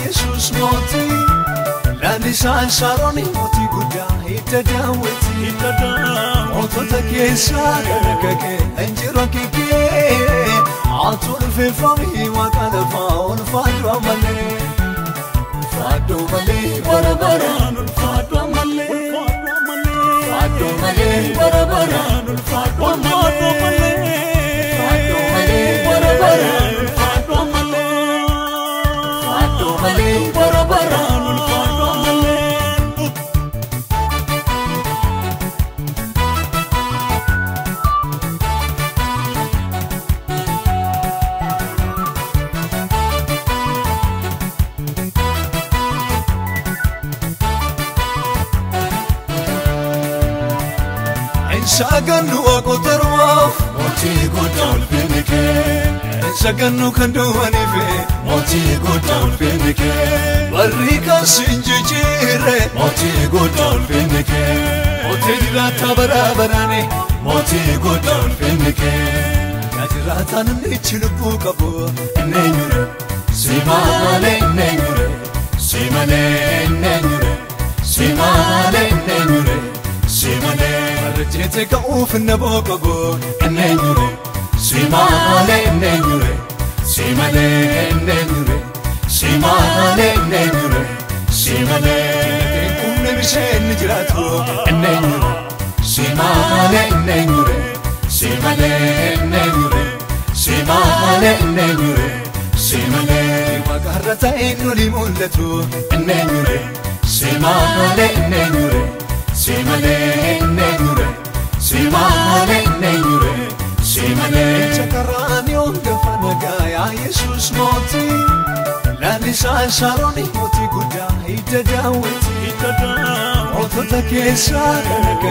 يسوس موتي لسان شاروني موتي قدا يتداوتي موتك يسارك انجرك عطول في فمي وكان فاون فادو ملي فادو ملي بربران فادو ملي فادو ملي بربران فادو ملي فادو ملي بربران فادو ملي فادو ملي بربران شاقنو وقطرواف موتي قدول فينكي شاقنو كندواني في موتي قدول فينكي بريكا سنجيجيري موتي قدول فينكي موتي جراتا برابراني موتي قدول فينكي جراتا نميتشلبو قبو نينيري سيمالي نينيري سيمالي نينيري سيمالي نينيري سيمالي رجيتك اوف النبوكو النينوري سيمالي النينوري سيمالي النينوري سيمالي النينوري سيمالي كل مشين نجراتو النينوري سيمالي النينوري سيمالي النينوري سيمالي النينوري سيمالي وقهرتا انو لمولتو النينوري سيمالي النينوري سيمالي النينوري سيمالي النينوري سيمالي شكراني وقفنا يا يسوس موتي لسان شاروني موتي قدا يتداوتي موتك يسارك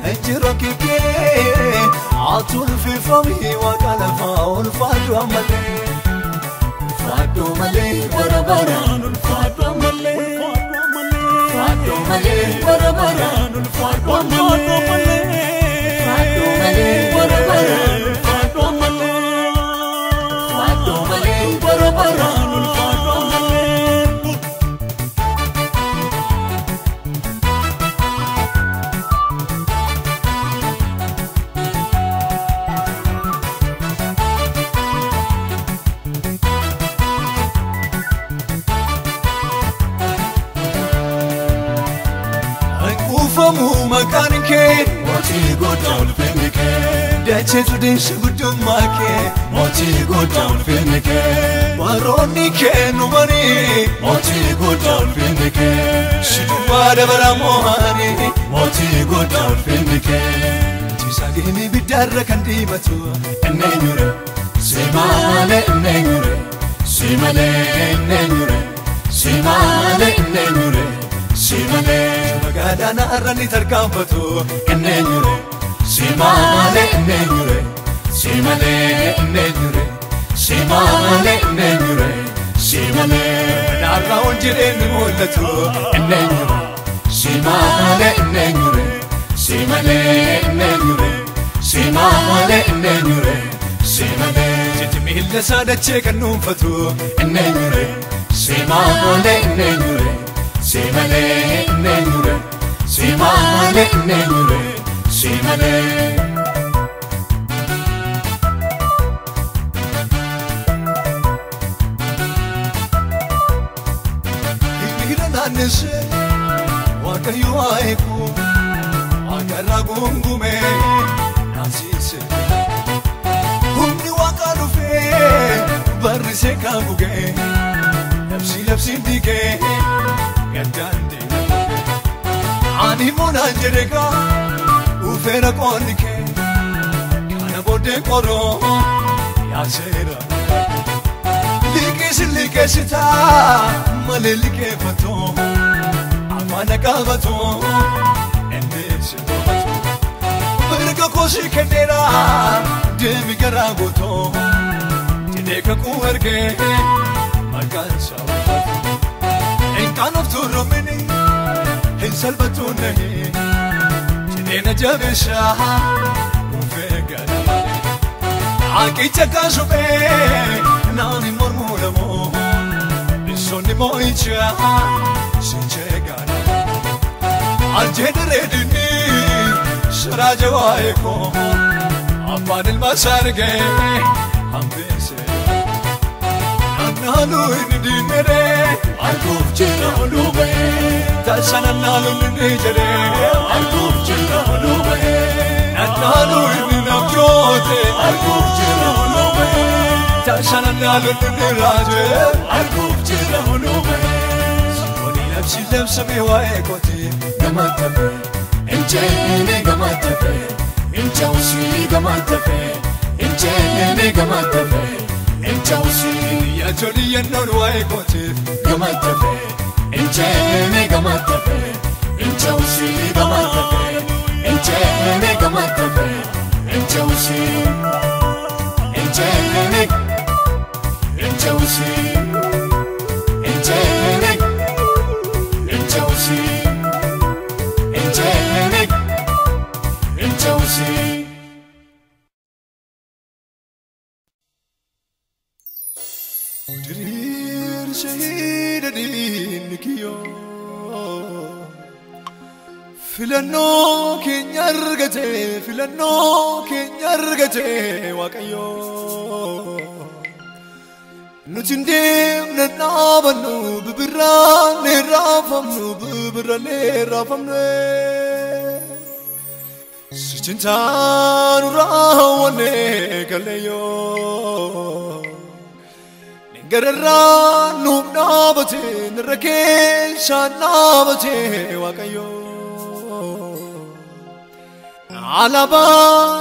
انجرك عطول في فمي وقال فاون فادو ملي فادو ملي بربران فادو ملي فادو ملي بربران فادو ملي فادو ملي بربران فادو ملي فادو ملي بربران فادو ملي فمو مكانك موتي قدول فينك دايتي تدنش قدامك موتي قدول فينك ماروني كنوماني موتي قدول فينك شدوا دبر موهاني موتي قدول فينك تساقيني بدرك انديمتو النينوري سيمالي النينوري سيمالي النينوري سيمالي النينوري سيمالي مقادانا أراني تركافتو النينوري سيمالي النينوري سيمالي النينوري سيمالي النينوري سيمالي نعرى ونجرين مولتو النينوري سيمالي النينوري سيمالي النينوري سيمالي النينوري سيمالي جتميل لسادة تشيك النوفتو النينوري سيمالي النينوري سيمالي النينوري سيمالي النينوري سيمالي إنجرنا نسي وكيوايكو وكراغونغومي ناسيسي همني وكالو في برسي كابوغي لبسي ديكي قداندي عاني مناجركا وفيرا قولكي كان بودي قرو يا سيرا ليكي ستا مالي ليكي فتو عفانا قابتو انديش دوبتو برقا كوشي كنيرا ديمي قرابوتو تديكا قوهركي مكان شاوفتو كانوا فتوروا مني هن سلبتوني جنينا جابشا وفيك أنا مالي عاكي تكاشو بي ناني مرمولمو sonni mo'icha sinjegana aljedredini sharaja waeko apan ilmasarge ambese analu indinere alkuf jira olube tasananalu nijere alkuf jira olube analu indinabjote alkuf jira olube tasananalu niraje alkuf jira olube soni labs mewaekoti gamatabe enjene gamatabe enjausi gamatabe enjene gamatabe enjausi ya joli yanwaekoti gamatabe enjene gamatabe enjausi gamatabe enjene gamatabe enjausi enjene enjausi enjene enjausi enjene enjausi dirir shahid dinkiyo filano kenyargate waqayo nutindim nanabanu bibirane rafamnu sicintanu rawane kaleyo ningarra nubnabate nrakesha nabate waqayo alaba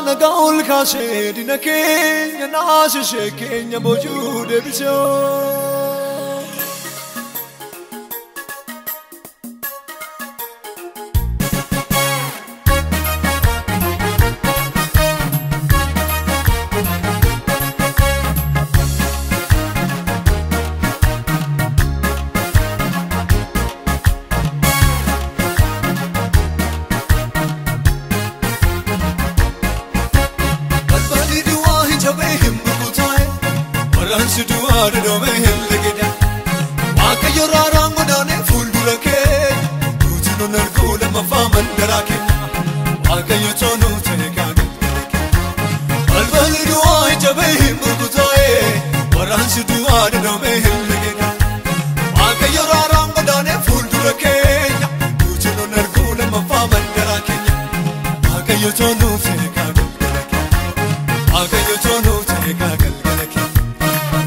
nagaul kase dinake yanashe kenya bojude biso do me hilgida waqayo rarangudane fuldurake tujino nargula mafaman darake waqayo tonu tekage albali duai jabehim burgutae waransu duade do me hilgida waqayo rarangudane fuldurake tujino nargula mafaman darake waqayo tonu tekage waqayo tonu tekage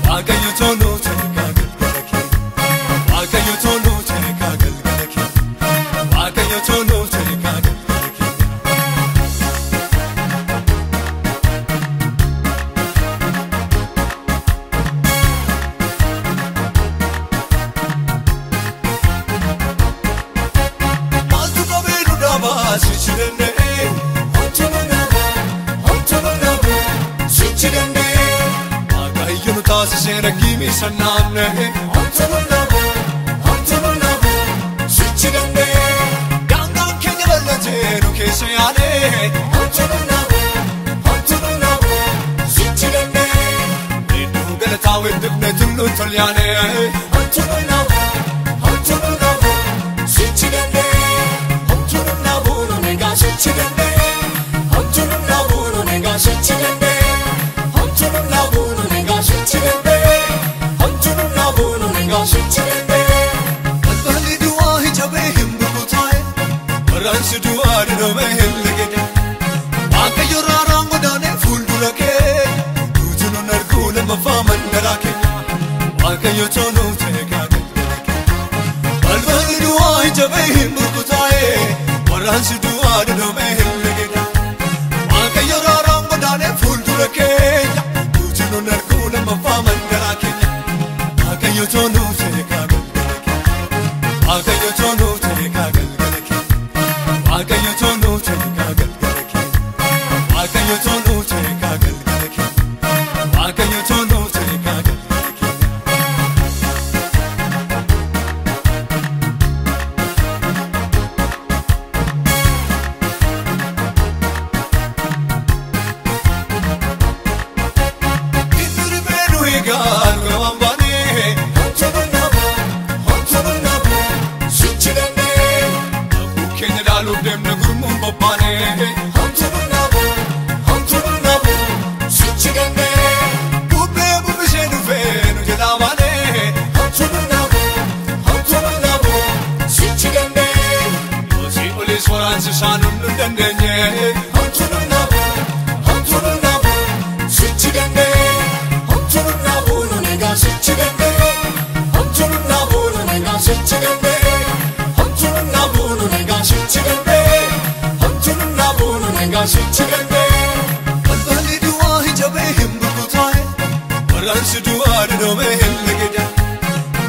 waqayo tonu tekage waqayo tonu tekage waqayo tonu tekage mastu kabelu daba sichirende sichirende waqayo tasi seragimi sanane sichirende gangan kenya balate no kesayane sichirende edu galatawe dubne tullu tolyane sichirende nabuno nega sichirende nabuno nega sichirende nabuno nega sichirende nabuno nega sichirende albali duai jabehim burgutae waransu duade do me hilgida waqayo rarangudane fuldurake tujino nargula mafaman darake waqayo tonu tekage albali duai jabehim burgutae waransu duade do me hilgida waqayo rarangudane fuldurake tujino nargula mafaman darake waqayo tonu tekage waqayo tonu tekage waqayo tonu tekage waqayo tonu tekage waqayo tonu tekage نغرمو بباني همتو نابو سيتشغني بوبي بوبشينو فينو جلاباني همتو نابو سيتشغني يوسي بوليس ورانس شانو ندندني همتو نابو سيتشغني همتو نابو نيغا سيتشغني همتو نابو نيغا سيتشغني همتو نابو نيغا سيتشغني همتو نابو نيغا سيتشغني البالي دواهي جبههم بكوتاي ورانس دوار دومهم لجدا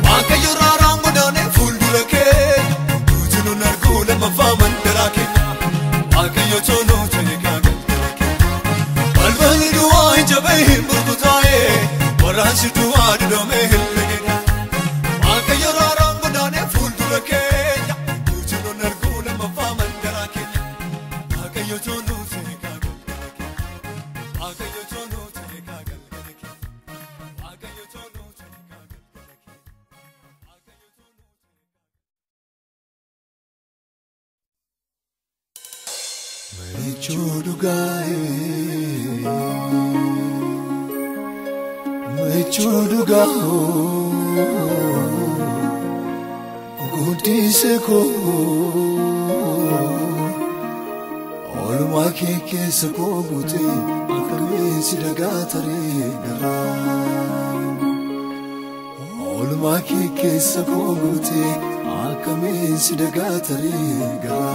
واكا يرارام وداني فول دولكي دوتنو نركو لما فامن دراكي واكا يوتونو تيكاكل البالي دواهي جبههم بكوتاي ورانس دوار دومهم لجدا واكا يرارام وداني فول دولكي دوتنو نركو لما فامن دراكي واكا يوتونو تيكاكل واكا يوتونو تيكاكل واكا يوتونو تيكاكل Mechuduga Gudiseko Olma keke seko gute akame sidagatare gara Olma keke seko gute akame sidagatare gara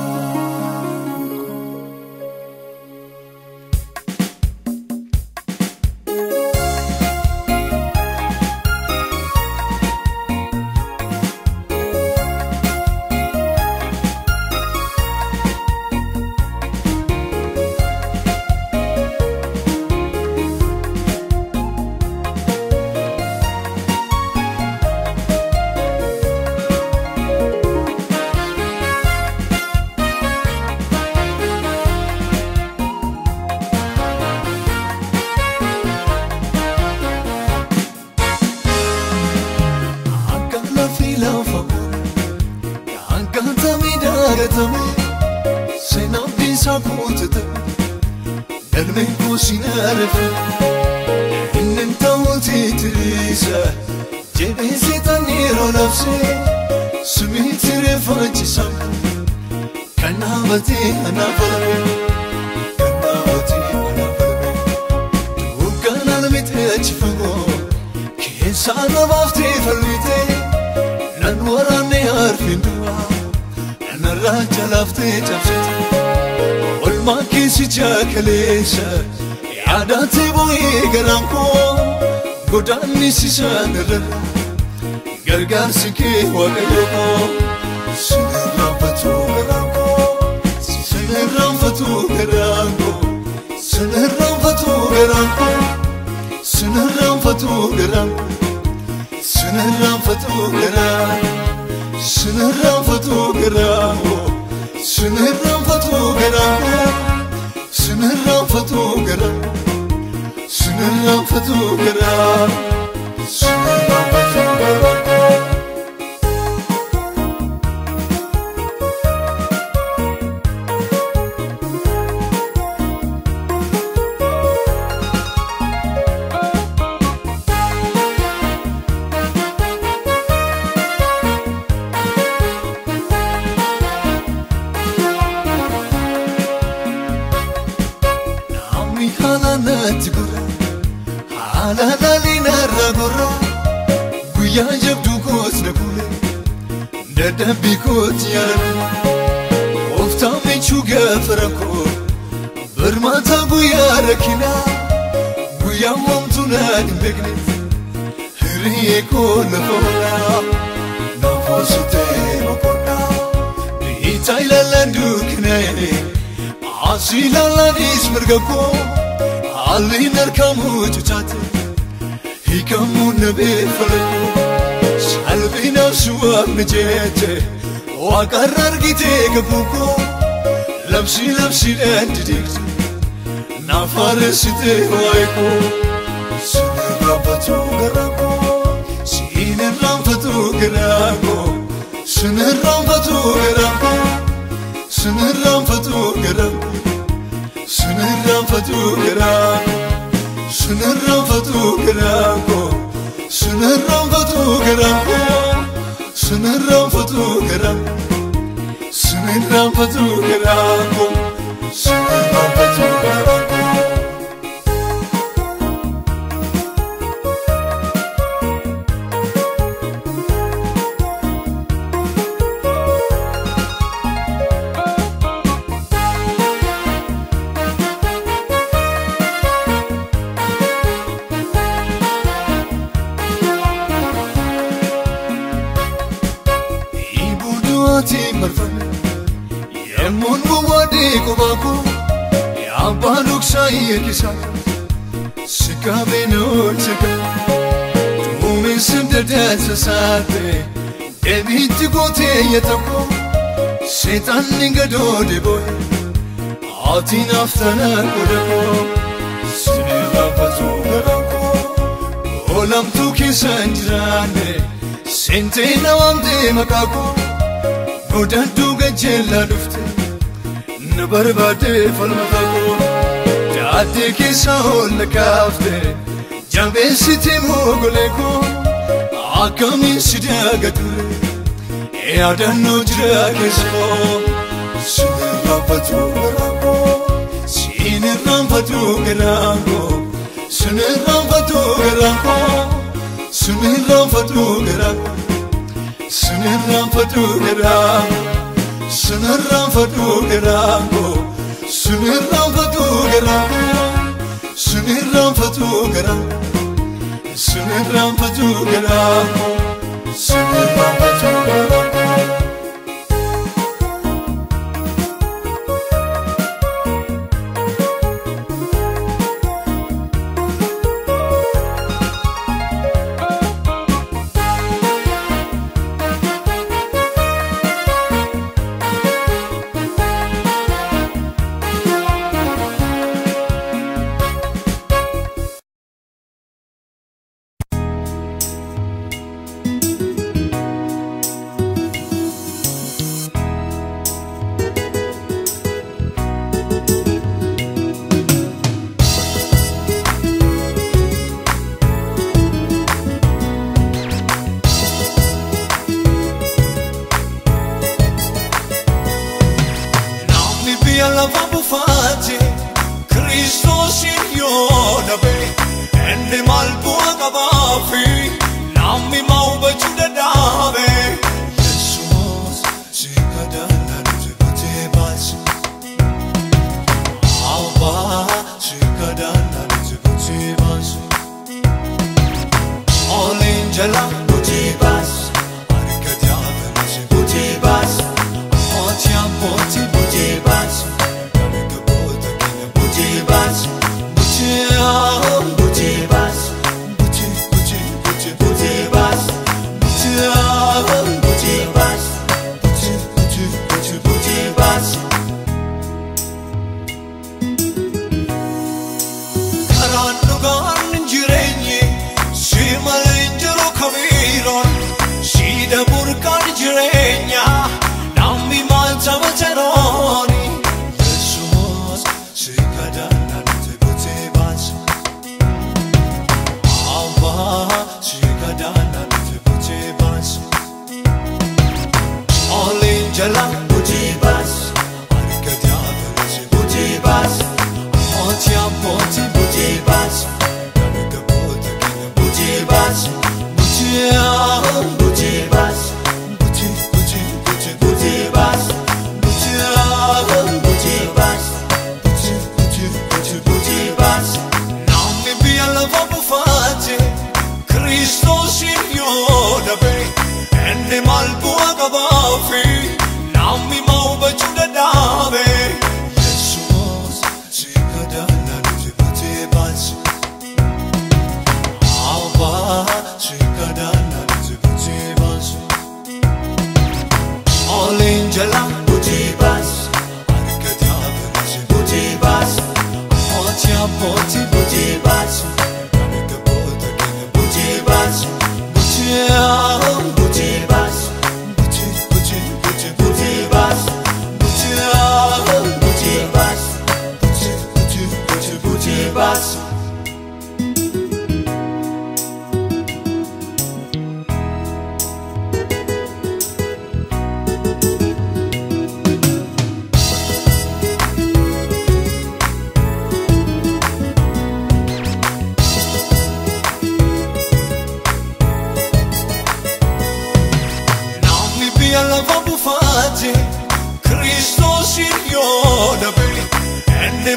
Yaadate boye garanko godani sisanere gargarsi ke waqayoko sinirrafatu garanko sinirrafatu garanko sinirrafatu garanko sinirrafatu garanko sinirrafatu garanko sinirrafatu garanko sinirrafatu garanko sinirrafatu garanko sinirrafatu garanko sinirrafatu garanko Bikot yaran, ofta mechuga farako, bermata buya rakina, buya mamtuna dimbegni, hiriye ko nafona, nafosite makona, biitayla landu kinae, asila landis mergako, ali narkamu chuchate, hikamu nabe falako. Albina suwa mjete wa qarar gite gabuko labsi endikt na farsite waiko sinirrafatu garanko sinirrafatu garanko sinirrafatu garanko Sunirram fatu garam Sunirram fatu garam Sunirram fatu garam Sunirram fatu garam Sunirram fatu garam Sunirram fatu garam Sunirram fatu garam Yemun wadi kubaku ya baluk sayekisa sikabeno cheka tumin simdedet sate debit gote yetako setan ningado deboy atin aftana kodako sinira fatu garako olam tu kisanjrane sentena wamde makako Godadu gajela dufte nabarbade falmatako Jaate kisa hol kafte jabe siti mogoleko akami sidagadure e adano jira keso sinirram fatu garako sinirram fatu garako sinirram fatu garako sinirram fatu garako Sunirram fatu garam Sunirram fatu garam Sunirram fatu garam Sunirram fatu garam Sunirram fatu garam Sunirram fatu garam Christos in yonabe ende malbua kabafi nami mauba chudadabe Jesus sikadana tibate bas Alba sikadana tibate bas All angela butibas arikadiave butibas Otia boti butibas Butibas, butibas, butibas,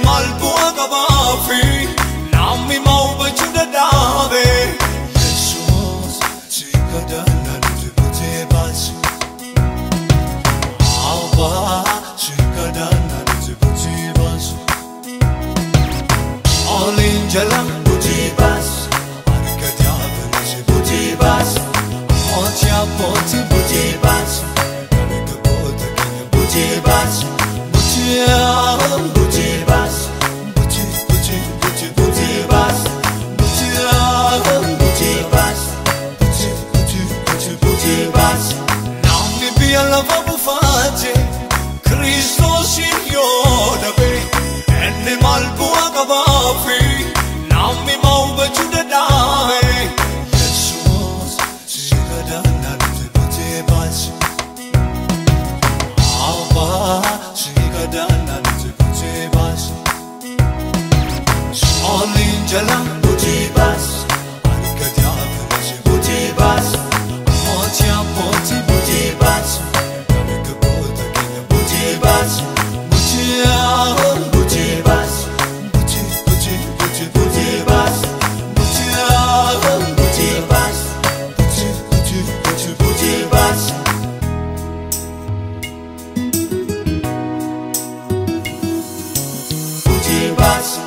malbua kabafi nami mau bachuda dave Jesus sikadana nzibute basi Abba sikadana nzibute basi Alinjala buti basi arkadiava nzibute basi Motia poti buti basi Karikabota kanya buti basi Butia buti basi Buti buti buti buti basi Butia buti basi Buti buti buti buti basi Nami biala vabufate Christos Signore be Enne malbua kabafi Nami mau bachuda dai Jesus sikadana nzibute basi Abba sikadana nzibute basi Alinjala buti basi arkadiava nzibute basi Motia poti buti basi Karikabota kanya buti basi Butia buti basi Buti buti buti buti basi Butia buti basi Buti buti buti buti basi Buti basi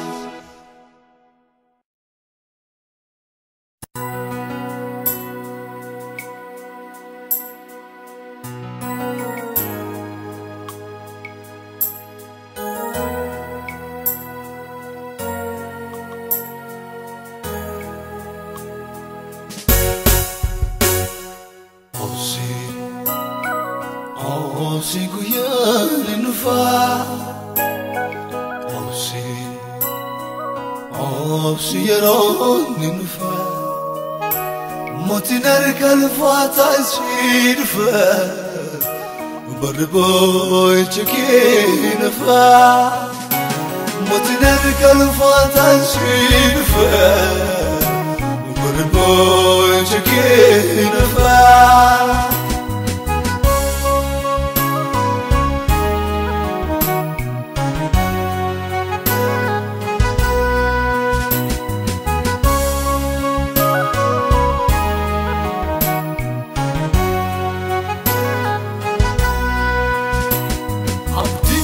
Osi kuyani nufa Osi yaroni nufa Motinar kalfata sirfa Barboy cheki nufa Motinar kalfata sirfa Barboy cheki nufa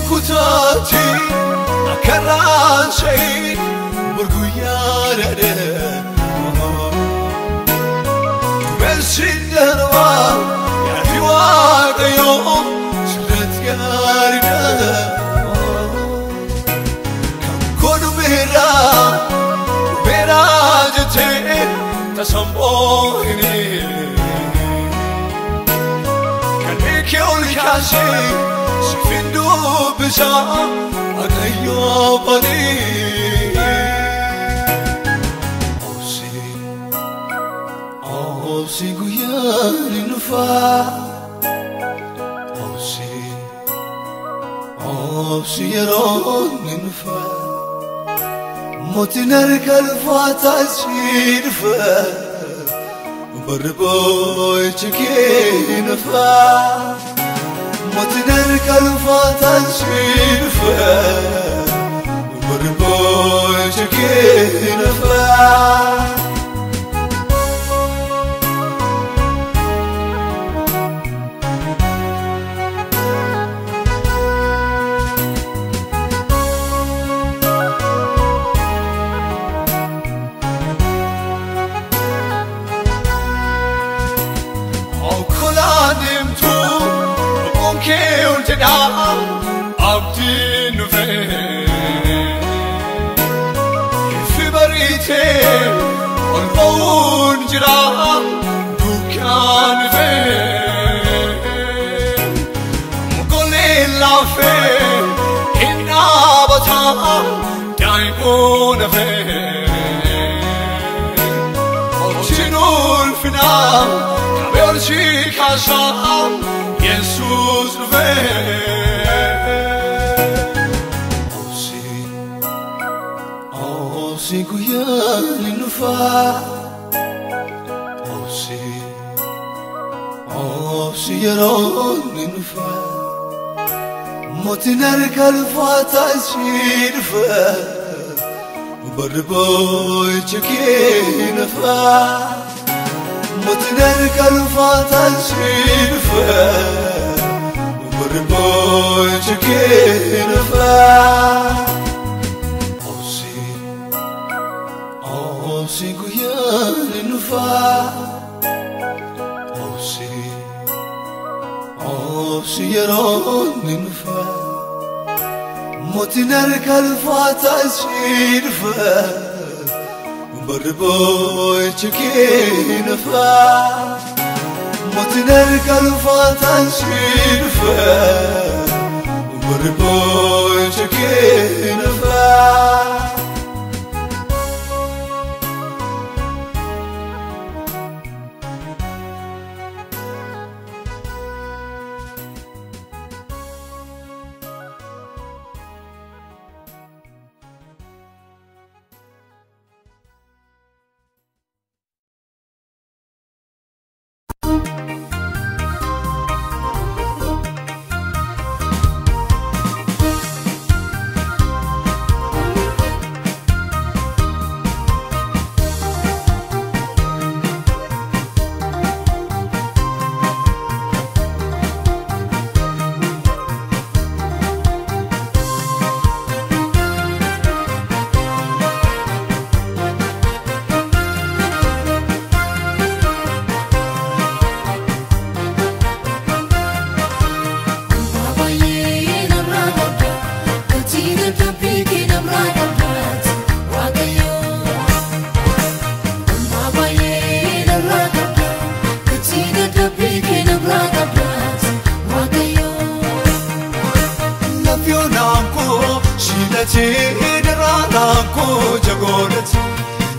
Kutati akaran şey burguyarade Versinler var yarıwa kayo şiddet yarına Kodu mera jete tasambohini Kaneke olkasi Sifindu bisa agayo bani Osi guyani nufa Osi yaroni nufa Motinar kalfata sirfa Barboy cheki nufa Motinar kalfata sirfa Barboy cheki nufa Abdi nufe Fibarite on baun jira dukan fe Mugole lafe inna bata daibun fe Ochinul fina kaber shikasham Jesus nufe Osi kuyani nufa Osi yaroni nufa موتنر كالفاتا سيدفا بربوي تشكين فا موتنر كالفاتا سيدفا بربوي تشكين فا أوسي قيان نفا أوسي يرون نفا موتنر كالفاتا سيدفا بربوي تشكين فا موتنر كالفاتا سيدفا بربوي تشكين فا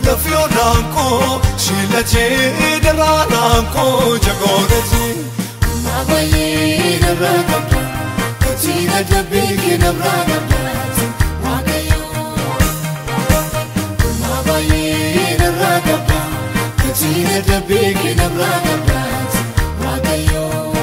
لفيونانكو شيلتي درانانكو جاغورتي ما بين الرقم كتينا دبيك نبرانبات واقيو ما بين الرقم كتينا دبيك نبرانبات واقيو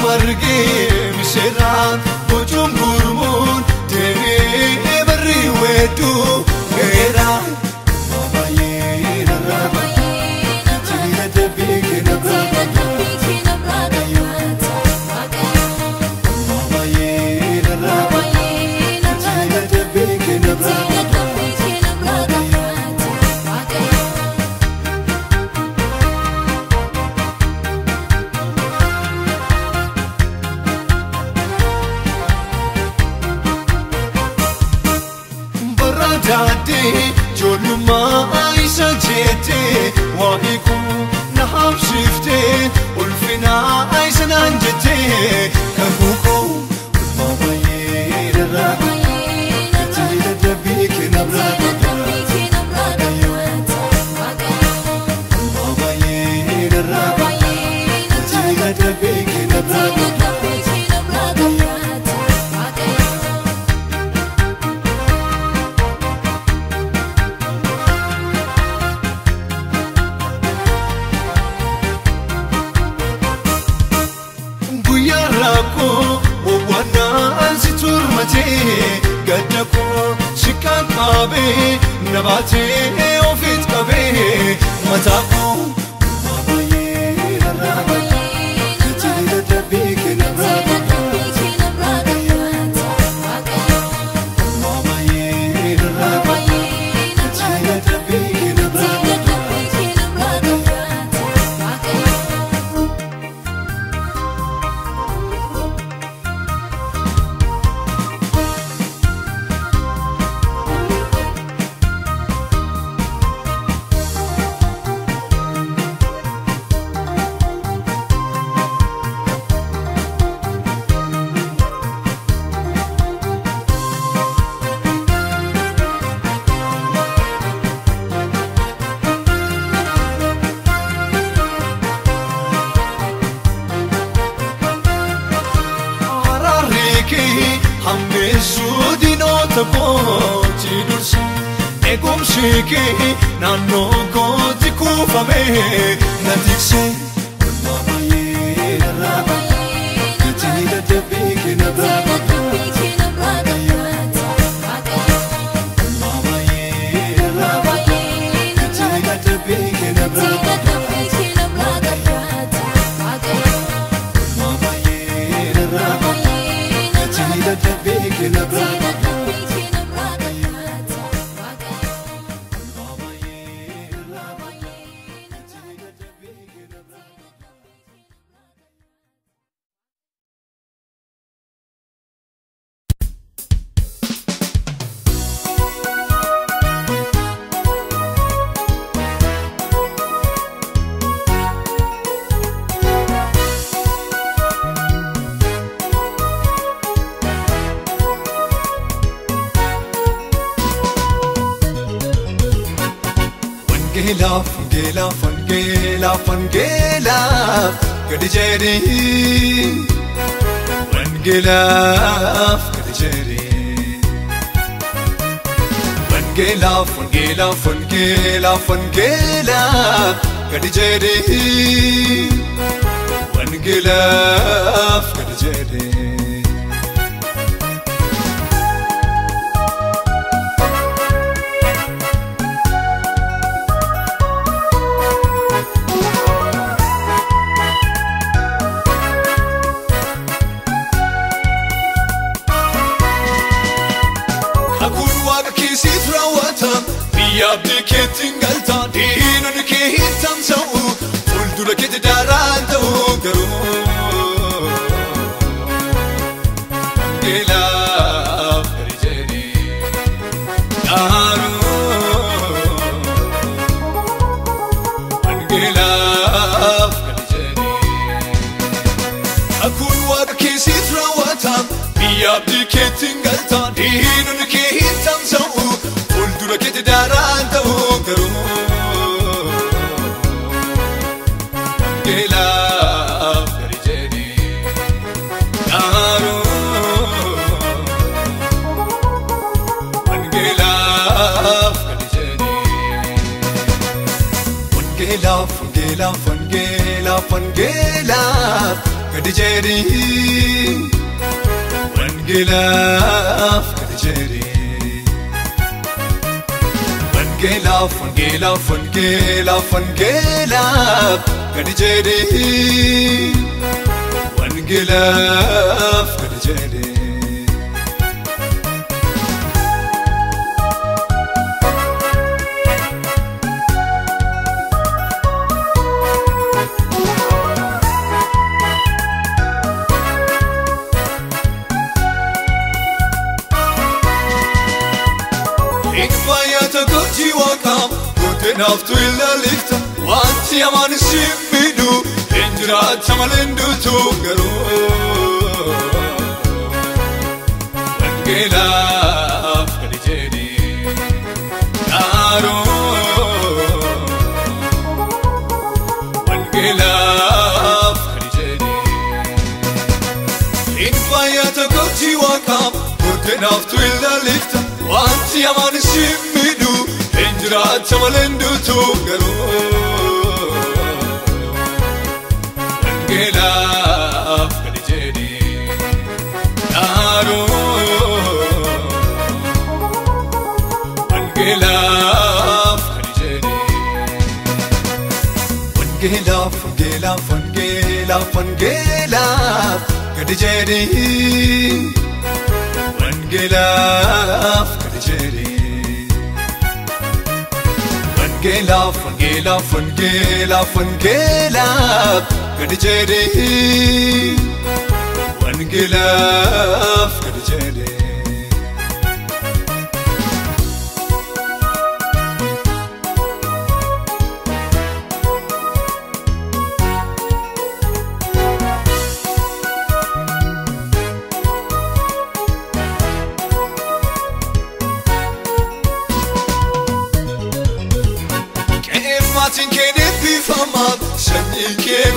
مرقي مسيران وجوم قرمون تري بري ودو غيران ما بين الرابط تينا دبيك نبرات ما بين الرابط تينا دبيك نبرات دادي جونو ما عايشة جيتي وايكو نحب شفتي والفنا عايشة نانجتي كفوكو ما بين الرقم كتير دبيك نبرات ما بين الرقم كتير دبيك نبرات ووانا انسي ترمتي Yesu dinota koti dursa Egum shiki nano koti kufame Natikse Mama ye raba Katini da tepiki na braba Mama ye raba Katini da tepiki na braba Mama ye raba Katini da tepiki na braba Fangela, Kadijeri, Fangela, Kadijeri, Kadijeri. Yabdi ketin galta dinun ke hitam sau fuldura ke daran tau garu Gelaf Kadijeri daru Gelaf Kadijeri akun wag ke sitra watam yabdi ketin galta dinun ke hitam sau fuldura ke daran tau garu Gelaf Kadijeri daru Gelaf Kadijeri Gelaf Kadijeri Gelaf Kadijeri Gelaf Kadijeri Gelaf Kadijeri Naftu illa likta wanti aman simmidu injiraat samalindu tugaru Gelaf Kadijeri daru Gelaf Kadijeri infayata kochi wakam kurte naftu illa likta wanti aman simmidu Injiraat samalindu tugaru Gelaf Kadijeri daru Gelaf Kadijeri Gelaf Kadijeri Gelaf Kadijeri Gelaf Kadijeri Gelaf Kadijeri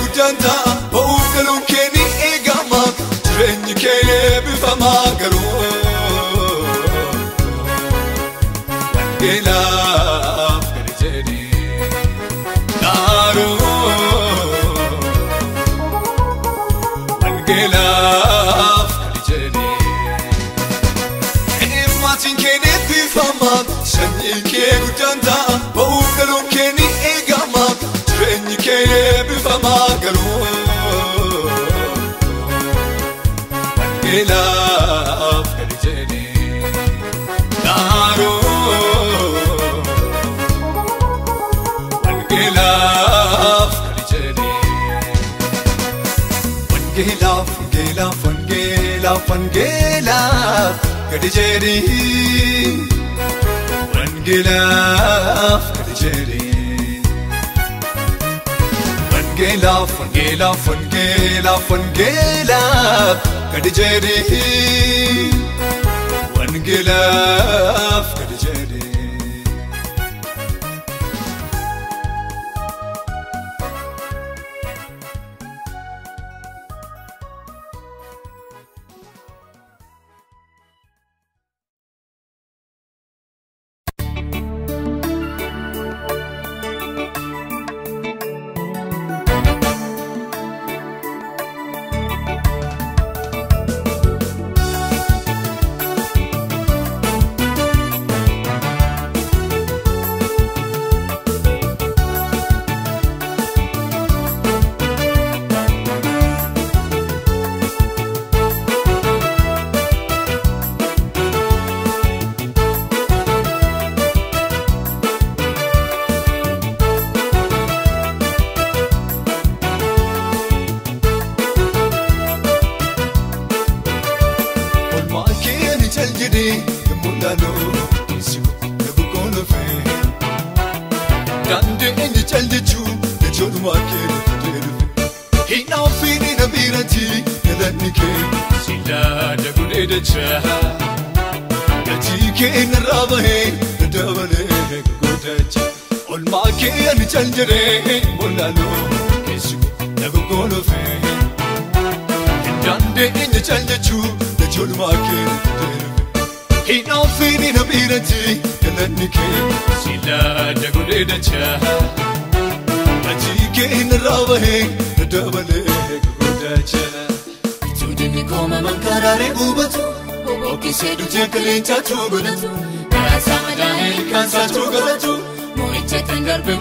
Gudanta, oh, galon keni egama, trenni kene bifama garu. Wangeelaaf gadi jedhee Naaroo Wangeelaaf gadi jedhee Maatiin kee ni eebbifama sanyii kee guddaan ta'a ba'uuf galuun kee ni eegama jireenyi kee eebbifama galuu Wangeelaaf gadi jedhee Naaroo Wangeelaaf gadi jedhee Wangeelaaf Wangeelaaf Wangeelaaf Wangeelaaf gadi jedhee Wangeelaaf gadi jedhee Wangeelaaf Wangeelaaf Wangeelaaf Wangeelaaf gadi jedhee Wangeelaaf gadi jedhee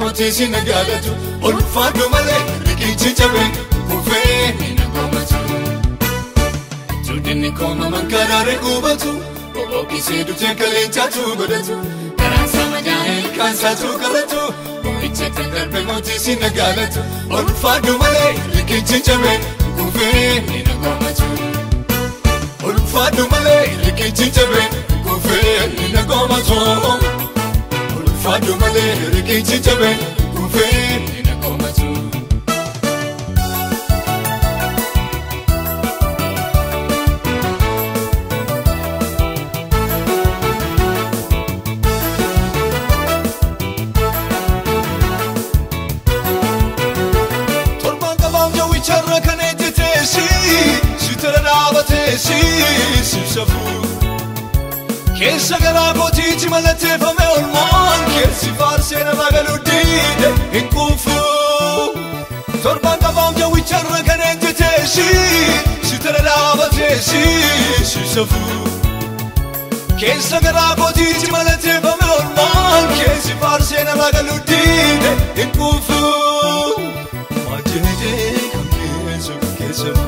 Mootisi nagaalatu ulfaadhu malee riqichi cabee kufee ni nagomatu Tuudinni kooma mankaraaree gubatu Bobookisee dutee kaleencaatu godhatu Karaansaa madaa'ee ilkaansaatu qabatu Moo'icha kan darbe mootisi nagaalatu ulfaadhu malee riqichi cabee kufee ni nagomatu Ulfaadhu malee riqichi cabee kufee ni nagomatu Ulfaadhu malee riqichi cabee kufee ni nagomatu Torbaan qabaam jawwicharra kan ejjeteesi sitara dhaabateesi sibsafuu Keessa garaa kootiitti mallatteeffame olmaan keessi faarsee nama galuu diide hin kuufu Torbaan qabaam jawwicharra kan ejjeteesi sitara dhaabateesi sibsafuu Keessa garaa kootiitti mallatteeffame olmaan keessi faarsee nama galuu diide hin kuufu Maajjidee kan geessu keessafu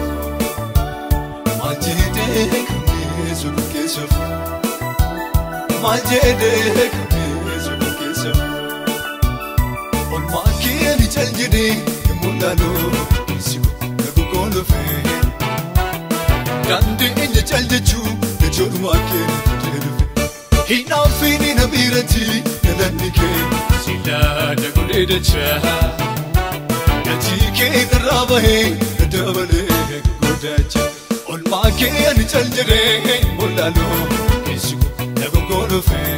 Maajjidee kan geessu keessafu Maajjidee kan geessu keessafu Olmaa kee ni jaljedee hin mul'anuu Sibu nagu koolufee Daandii inni jaljechuu Najoolumaa kee ni fudhee Hinaafii ni nabiirati Nalanni kee silaa dagulee dachaa Gatii kee narraa bahee nadabalee godhacha Olmaa kee ni jaljedee hin mul'anuu Sibu nagu koolufee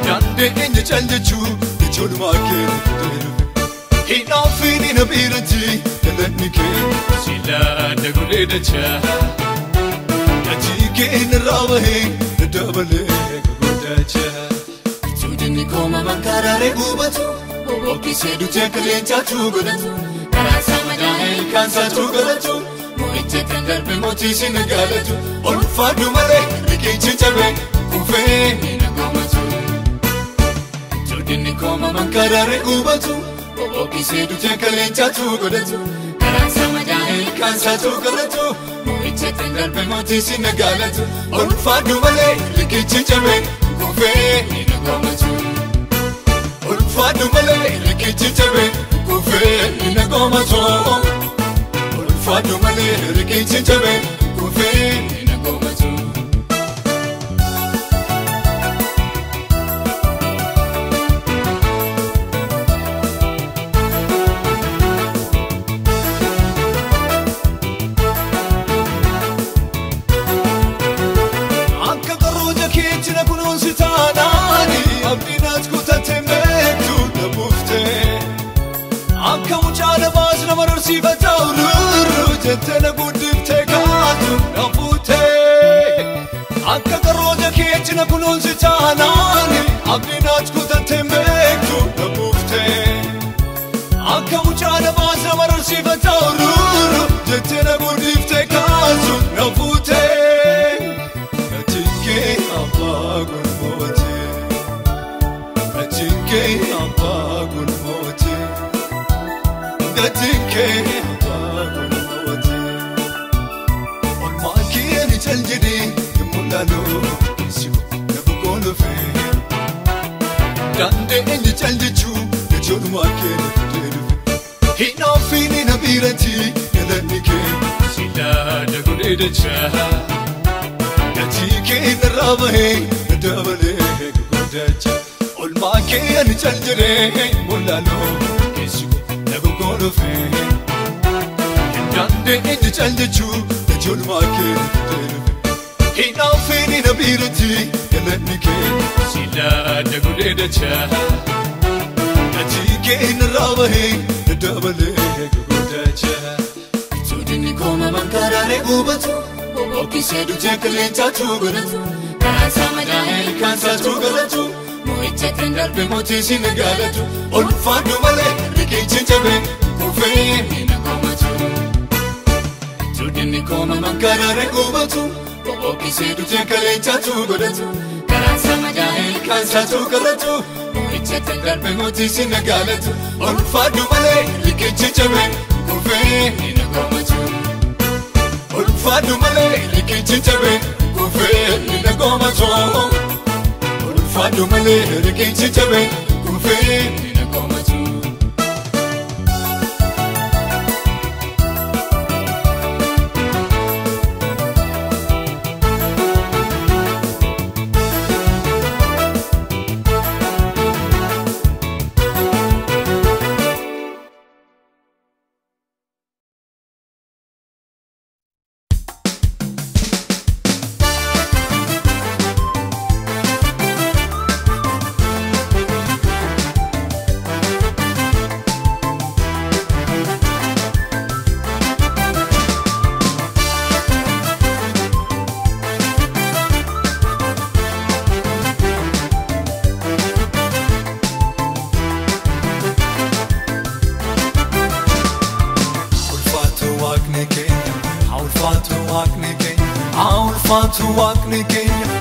Daandii inni jaljechuu Najoolumaa kee ni fudhee Hinaafii ni nabiirati Nalanni kee silaa dagulee dachaa Gatii kee narraa bahee nadabalee godhacha Jodini koma mankarare gubatu Oki sedu jekle chachu godatu Karasa majahel kansa tu godatu Moiche tendarbe mochi sinagalatu Olfadu male rikichi chabe Kufe nina gomatu Jodini koma mankarare gubatu Oki sedu jekle chachu godatu Karasa majahel kansa tu godatu Moiche tendarbe mochi sinagalatu Olfadu male rikichi chabe Kufe nina gomatu Olfadu male rikichi chabe Kufe nina gomatu Olfadu male rikichi chabe Kufe nina gomatu Akka karoja keechina kunuunsi taanaani abdiinaat kutate meektu dabufte Akka mucaala baasna mararsiifata ururu jette na guddifte kaatu nafute Akka karoja keechina kunuunsi taanaani abdiinaat kutate meektu dabufte Akka mucaala baasna mararsiifata ururu jette na guddifte kaatu nafute Apagun mote Gatinke apagun mote Olmaki ani chaljidi Mulalo Sigo nabukono fe Dande enji chaljichu Nechonu wake nafutenu fe Hina fini nabirati Yalanike Sila dagune cha Gatike narabahe Nadabale Gudacha Olmaki ani chaljire mulalo kesigo nago kono fe Dande enji chaljichu nechonu wake nafutenu fe Hina fini nabirati Yalanike Sila dagune cha Gatike narabahe Nadabale Gudacha Jodini koma mankarare gubatu Oki sedu jekle chachu godatu Karasa majahel kansa tu godatu Moiche tendarbe mochi sinagalatu Olfadu male rikichi chabe Kufe nina gomatu Jodini koma mankarare gubatu Oki sedu jekle chachu godatu Karasa majahel kansa tu godatu Moiche tendarbe mochi sinagalatu Olfadu male rikichi chabe Kufe nina gomatu Olfadu male rikichi chabe Kufe nina gomatu Olfadu male rikichi chabe Kufe nina gomatu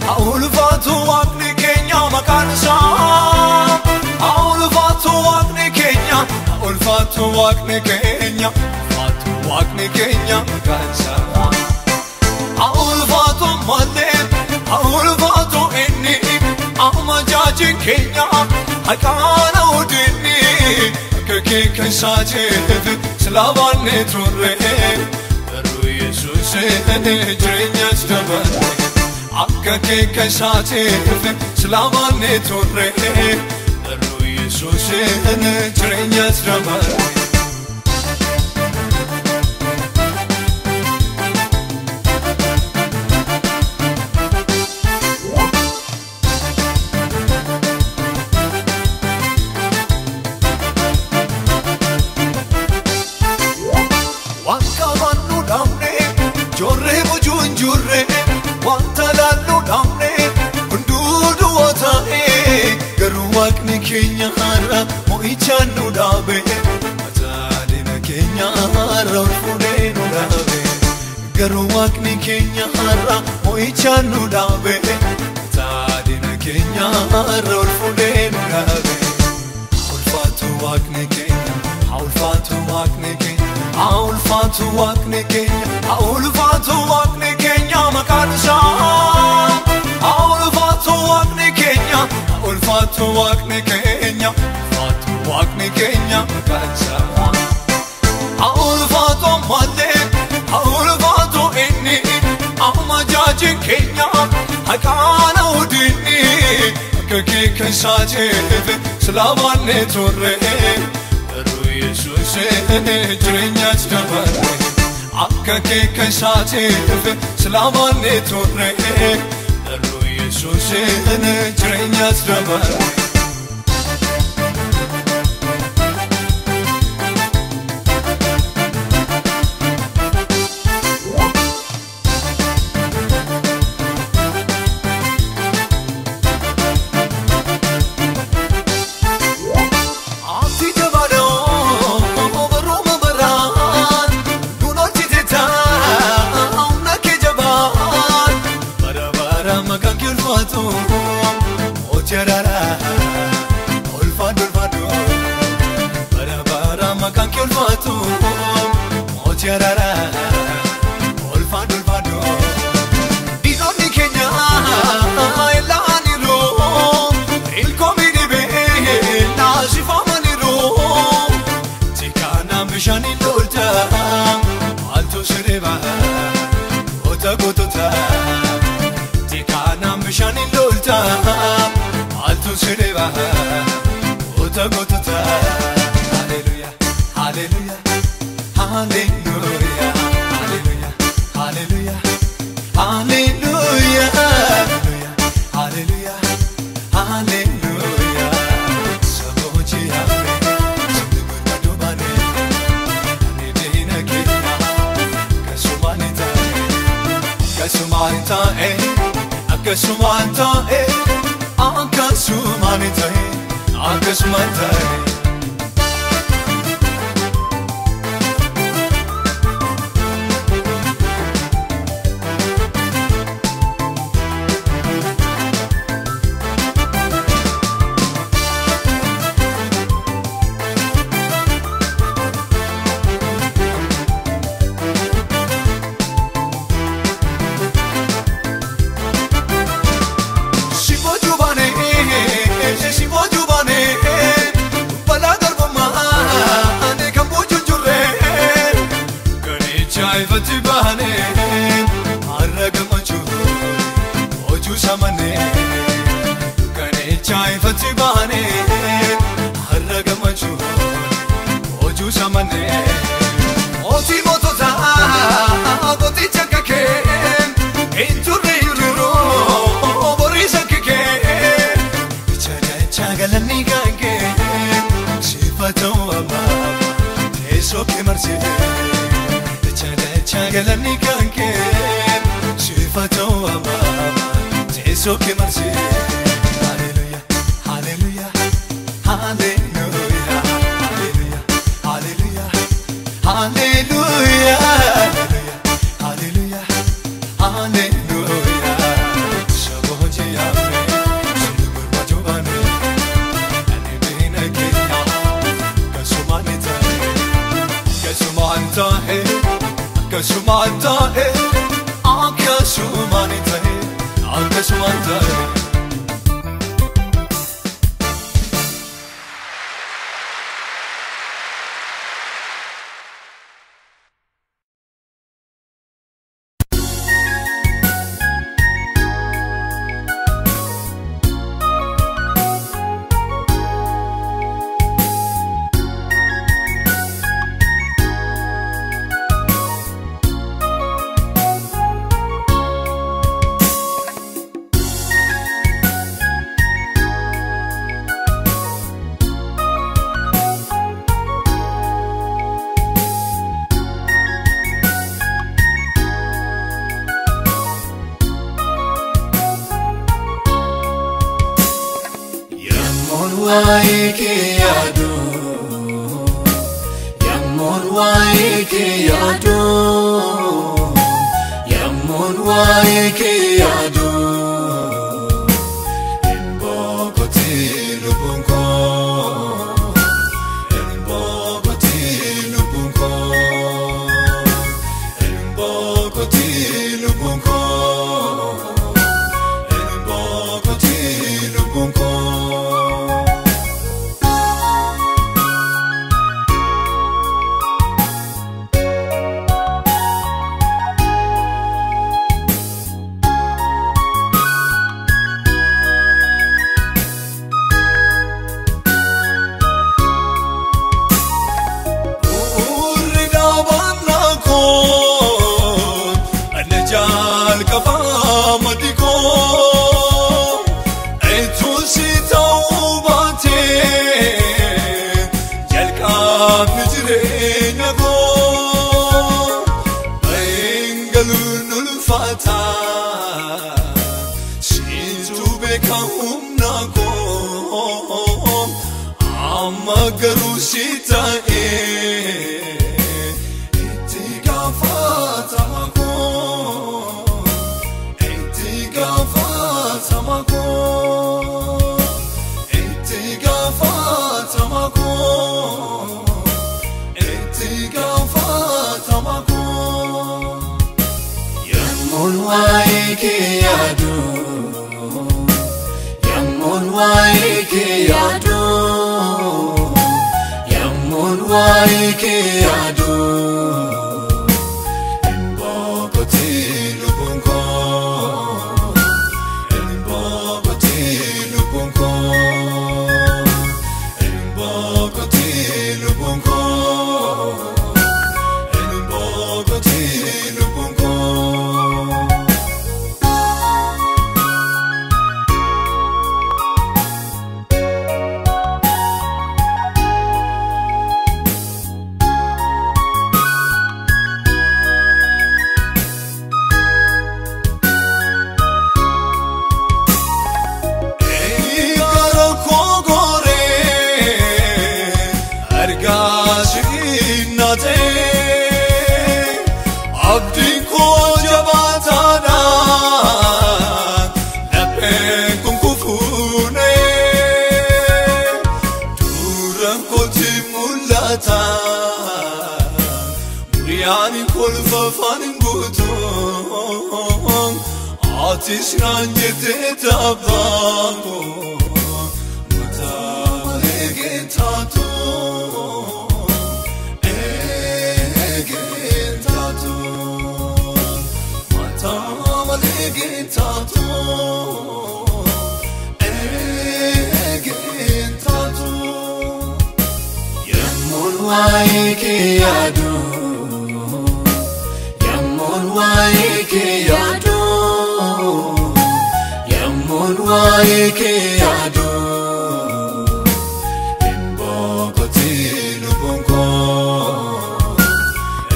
Aulfatu waqni kenya makansa Aulfatu waqni kenya Aulfatu waqni kenya Aulfatu waqni kenya makansa Aulfatu male Aulfatu inni Amajajin kenya Hakana udini Kake kansatif Slavane turre Jesus jirenya stabane Akka ke kansatif Slavane turre Jesus jirenya stabane keenya har'a mo'ichaan nu dhaabe mataadina keenya har'a ol fuudhee nu dhaabe garuu waaqni keenya har'a mo'ichaan nu dhaabe mataadina keenya har'a ol fuudhee nu dhaabe ulfaatu waaqni keenya ulfaatu waaqni keenya ulfaatu waaqni keenya ulfaatu waaqni keenya maqaan isaa ulfaatu waaqni keenya ulfaatu waaqni keenya ulfaatu waaqni keenya maqaan isaa ulfaatu malee ulfaatu inni amma jaajin keenya haqaana udinni akka kee keessaa jeefe silaabaanne turre garuu Yesuuseen jireenyaas dabarre akka kee keessaa jeefe silaabaanne turre garuu Yesuuseen jireenyaas dabarre Hallelujah, hallelujah, hallelujah, hallelujah, hallelujah, hallelujah, hallelujah. Sabochi ame, sindhur madubane, anidina kina, kasumanita, kasumanita, kasumanita, kasumanita, kasumanita. Hallelujah, hallelujah, hallelujah, hallelujah, hallelujah, hallelujah, hallelujah. Sabochi ame, sindhur madubane, anidina kina, kasumanita, kasumanita, kasumanita, kasumanita. Kasumanita. waike yadu Yamon waike yadu Yamon waike yadu Imboko tilu bunko Imboko tilu bunko Imboko tilu bunko Imboko tilu bunko Garushita itiga fata mako itiga fata mako itiga fata mako itiga fata mako Yamon waike yadu Yamon waike yadu waike yadu Imboko tilu bunko Imboko tilu bunko Imboko tilu bunko Imboko tilu bunko Yani kolfafanin buton Ateşran yete tabango Mutamege tato Ege tato Mutamege tato Ege tato Yamon waike yadu waike yadu Yamon waike yadu Imboko tilu bunko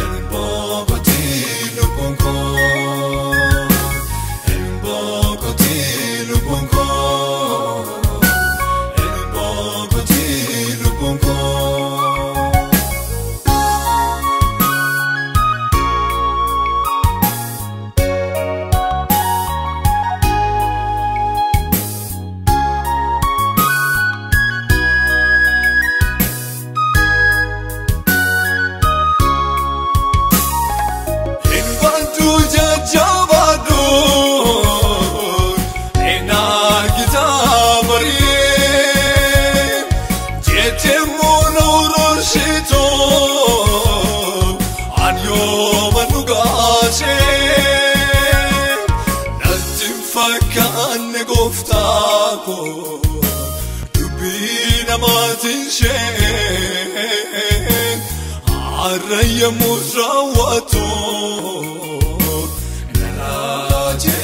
Imboko tilu bunko Imboko tilu bunko Imboko tilu bunko Dubina matin shen Araya muzrawato Naraje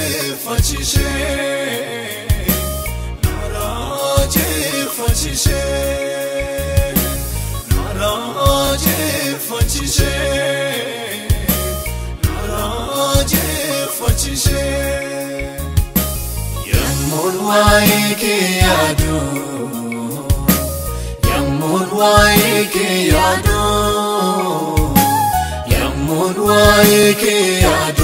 fachishe Naraje fachishe Naraje fachishe Naraje fachishe Yamon waike yadu waike yadu, yammun waike yadu.